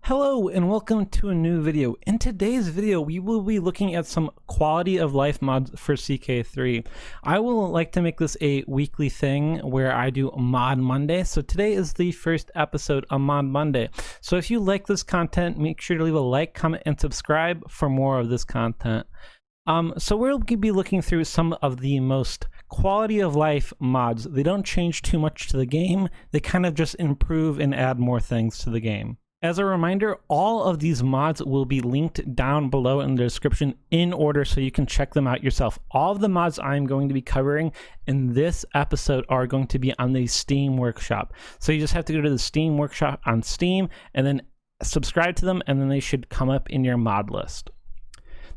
Hello and welcome to a new video. In today's video, we will be looking at some quality of life mods for CK3. I will like to make this a weekly thing where I do Mod Monday. So today is the first episode of Mod Monday. So if you like this content, make sure to leave a like, comment, and subscribe for more of this content. So we'll be looking through some of the most quality of life mods. They don't change too much to the game. They kind of just improve and add more things to the game. As a reminder, all of these mods will be linked down below in the description in order so you can check them out yourself. All of the mods I'm going to be covering in this episode are going to be on the Steam Workshop. So you just have to go to the Steam Workshop on Steam and then subscribe to them, and then they should come up in your mod list.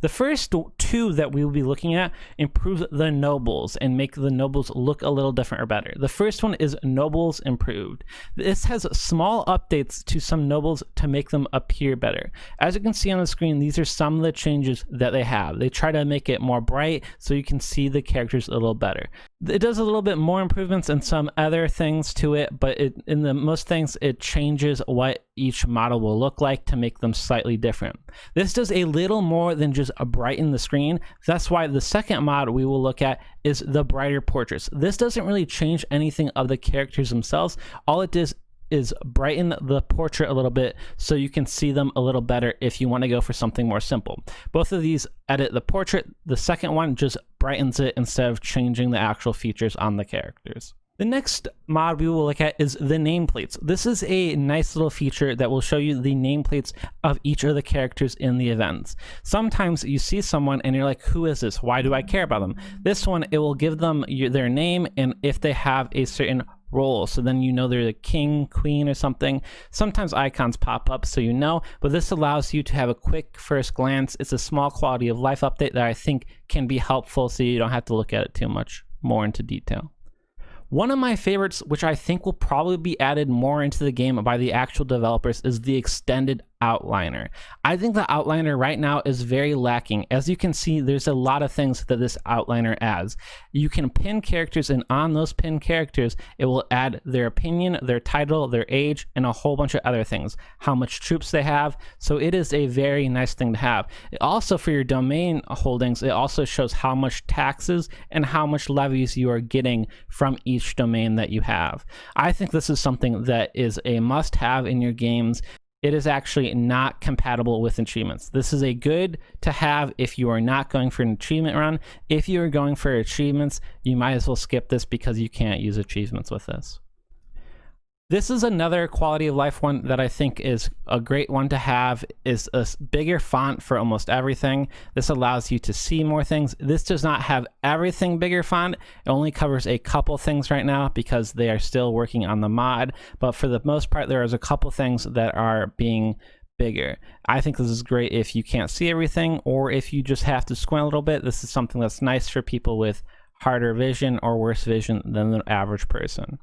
The first two that we will be looking at improve the nobles and make the nobles look a little different or better. The first one is Nobles Improved. This has small updates to some nobles to make them appear better. As you can see on the screen, these are some of the changes that they have. They try to make it more bright so you can see the characters a little better. It does a little bit more improvements and some other things to it, but in the most things, it changes what each model will look like to make them slightly different. This does a little more than just brighten the screen. That's why the second mod we will look at is the brighter portraits. This doesn't really change anything of the characters themselves. All it does is brighten the portrait a little bit so you can see them a little better if you want to go for something more simple. Both of these edit the portrait. The second one just brightens it instead of changing the actual features on the characters. The next mod we will look at is the nameplates. This is a nice little feature that will show you the nameplates of each of the characters in the events. Sometimes you see someone and you're like, who is this? Why do I care about them? This one, it will give them their name and if they have a certain role, so then you know they're the king, queen, or something. Sometimes icons pop up so you know, but this allows you to have a quick first glance. It's a small quality of life update that I think can be helpful so you don't have to look at it too much more into detail. One of my favorites, which I think will probably be added more into the game by the actual developers, is the extended outliner. I think the outliner right now is very lacking. As you can see, there's a lot of things that this outliner adds. You can pin characters, and on those pinned characters, it will add their opinion, their title, their age, and a whole bunch of other things. How much troops they have. So it is a very nice thing to have. Also, for your domain holdings, it also shows how much taxes and how much levies you are getting from each domain that you have. I think this is something that is a must-have in your games. It is actually not compatible with achievements. This is a good to have if you are not going for an achievement run. If you are going for achievements, you might as well skip this because you can't use achievements with this. This is another quality of life one that I think is a great one to have, is a bigger font for almost everything. This allows you to see more things. This does not have everything bigger font. It only covers a couple things right now because they are still working on the mod. But for the most part, there is a couple things that are being bigger. I think this is great if you can't see everything or if you just have to squint a little bit. This is something that's nice for people with harder vision or worse vision than the average person.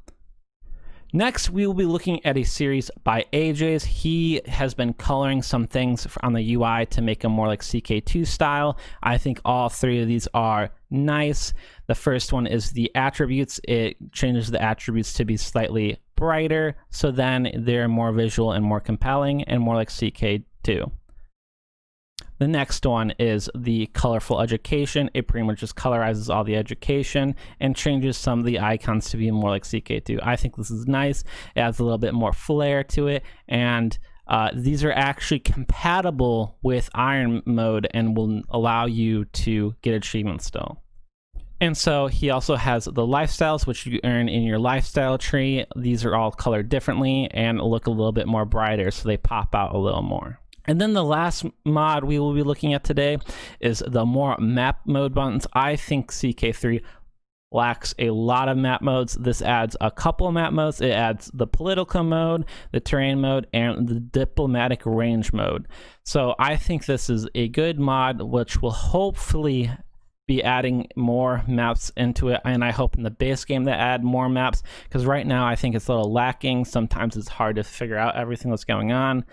Next, we will be looking at a series by AJ's. He has been coloring some things on the UI to make them more like CK2 style. I think all three of these are nice. The first one is the attributes. It changes the attributes to be slightly brighter, so then they're more visual and more compelling and more like CK2. The next one is the colorful education. It pretty much just colorizes all the education and changes some of the icons to be more like CK2. I think this is nice. It adds a little bit more flair to it, and these are actually compatible with Iron mode and will allow you to get achievements still. And so he also has the lifestyles, which you earn in your lifestyle tree. These are all colored differently and look a little bit more brighter, so they pop out a little more. And then the last mod we will be looking at today is the more map mode buttons. I think CK3 lacks a lot of map modes. This adds a couple of map modes. It adds the political mode, the terrain mode, and the diplomatic range mode. So I think this is a good mod, which will hopefully be adding more maps into it, and I hope in the base game they add more maps, because right now I think it's a little lacking. Sometimes it's hard to figure out everything that's going on.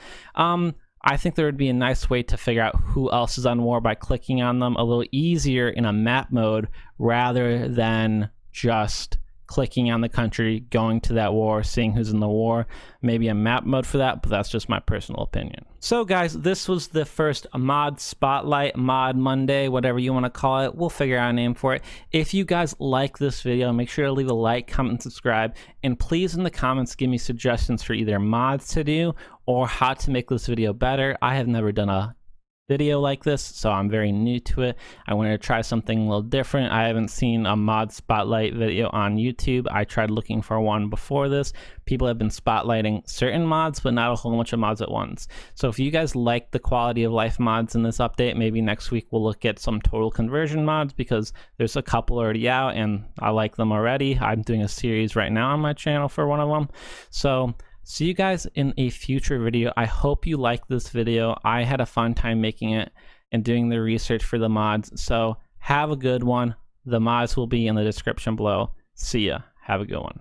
I think there would be a nice way to figure out who else is on war by clicking on them a little easier in a map mode rather than just clicking on the country, going to that war, seeing who's in the war. Maybe a map mode for that, but that's just my personal opinion. So guys, this was the first mod spotlight, mod Monday, whatever you want to call it. We'll figure out a name for it. If you guys like this video, make sure to leave a like, comment, and subscribe. And please in the comments give me suggestions for either mods to do or how to make this video better. I have never done a video like this, so I'm very new to it. I wanted to try something a little different. I haven't seen a mod spotlight video on YouTube. I tried looking for one before this. People have been spotlighting certain mods, but not a whole bunch of mods at once. So if you guys like the quality of life mods in this update, maybe next week we'll look at some total conversion mods, because there's a couple already out and I like them already. I'm doing a series right now on my channel for one of them. So see you guys in a future video. I hope you liked this video. I had a fun time making it and doing the research for the mods. So have a good one. The mods will be in the description below. See ya. Have a good one.